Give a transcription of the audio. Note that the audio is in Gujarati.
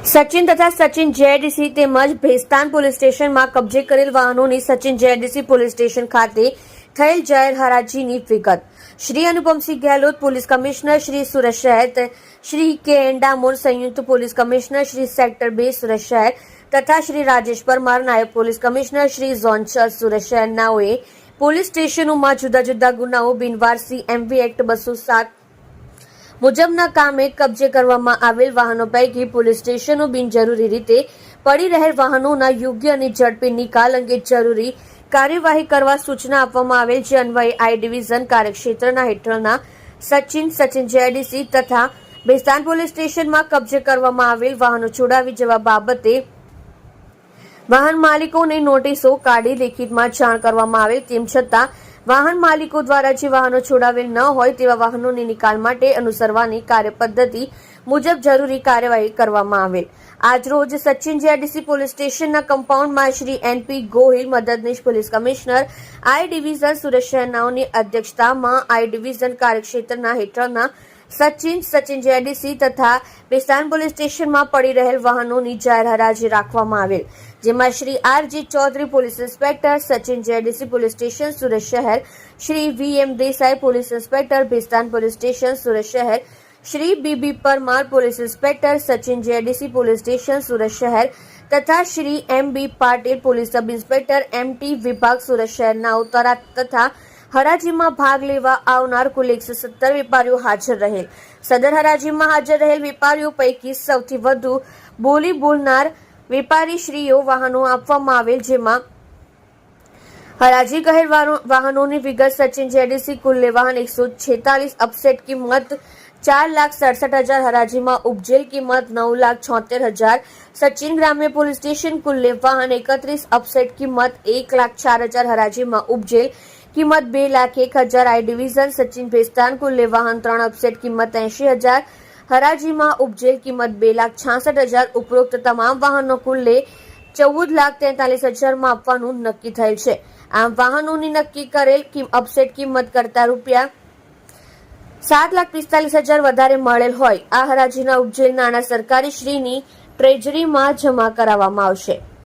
સચિન તથા સચિન જેડીસી તેમજ ભેસ્તાન પોલીસ સ્ટેશનમાં કબજે કરેલ વાહનોની સચિન જેડીસી પોલીસ સ્ટેશન ખાતે થયેલ જાહેર હરાજીની વિગત. શ્રી અનુપમસિંહ ગેહલોત પોલીસ કમિશનર શ્રી સુરત શહેર, શ્રી કે એન ડામોર સંયુક્ત police commissioner Shri sector 2 Surat શહેર તથા શ્રી રાજેશ પરમાર નાયબ police commissioner Shri zone 6 Surat શહેરનાઓએ પોલીસ સ્ટેશનોમાં જુદા જુદા ગુનાઓ બિનવારસી એમવી એક્ટ 207 મુજબના કામે કબજે કરવામાં આવેલ વાહનો પૈકી પોલીસ સ્ટેશનો બિનજરૂરી રીતે પડી રહેલ વાહનોના યોગ્ય અને ઝડપી નિકાલ અંગે જરૂરી કાર્યવાહી કરવા સૂચના આપવામાં આવેલ, જે અન્વયે આઈ ડિવિઝન કાર્યક્ષેત્રના હેઠળના સચિન જેડીસી તથા ભેસ્તાન પોલીસ સ્ટેશનમાં કબજે કરવામાં આવેલ વાહનો છોડાવી જવા બાબતે વાહન માલિકોને નોટિસો કાઢી લેખિતમાં જાણ કરવામાં આવેલ. તેમ છતાં વાહન માલિકો દ્વારા જે વાહનો છોડાવેલ ન હોય તેવા વાહનોની નિકાલ માટે અનુસરવાની કાર્યપદ્ધતિ મુજબ જરૂરી કાર્યવાહી કરવામાં આવેલ. આજરોજ સચિન જેડીસી પોલીસ સ્ટેશનના કમ્પાઉન્ડમાં શ્રી એનપી ગોહિલ મદદનીશ police commissioner I division Surat શહેરનાઓની અધ્યક્ષતામાં આઈ ડિવિઝન કાર્યક્ષેત્રના હેઠળના સચિન જેડીસી તથા ભેસ્તાન પોલીસ સ્ટેશનમાં પડી રહેલ વાહનોની જાહેર હરાજી રાખવામાં આવેલ, જેમાં Shri RG Chaudhary police inspector Sachin JDC police station Surat શહેર, Shri VM Desai police inspector Bhestan police station Surat શહેર, Shri BB Parmar police inspector Sachin JDC police station Surat શહેર તથા Shri M B Patil police sub inspector MT વિભાગ સુરત શહેરનાઓ તથા હરાજીમાં ભાગ લેવા આવનાર કુલ 117 વેપારીઓ હાજર રહેલ. સદર હરાજીમાં હાજર રહેલ વેપારીઓ પૈકી સૌથી વધુ બોલી બોલનાર વેપારીશ્રીઓ વાહનો આપવામાં આવેલ, જેમાં હરાજી કહેલ વાહનોની વિગત સચિન જેડીસી કુલ્લે વાહન 146, અપસેટ કિંમત 4,67,000, હરાજીમાં ઉપજેલ કિંમત 9,76,000. સચિન ગ્રામ્ય પોલીસ સ્ટેશન કુલ્લે વાહન 31, અપસેટ કિંમત 1,04,000, હરાજીમાં ઉપજેલ કિંમત 2,01,000. આઈ ડિવિઝન સચિન ભેસ્તાન કુલ્લે વાહન 3, અપસેટ કિંમત 80,000, હરાજીમાં ઉપજેલ કિંમત 2,66,000. ઉપરોક્ત તમામ વાહનો કુલ્લે 14,43,000 માં આપવાનું નક્કી થયેલ છે. આમ વાહનોની નક્કી કરેલ અપસેટ કિંમત કરતા રૂપિયા 7,45,000 વધારે મળેલ હોય. આ હરાજીના ઉપજેલ નાણાં સરકારી શ્રીની ટ્રેઝરીમાં જમા કરાવવામાં આવશે.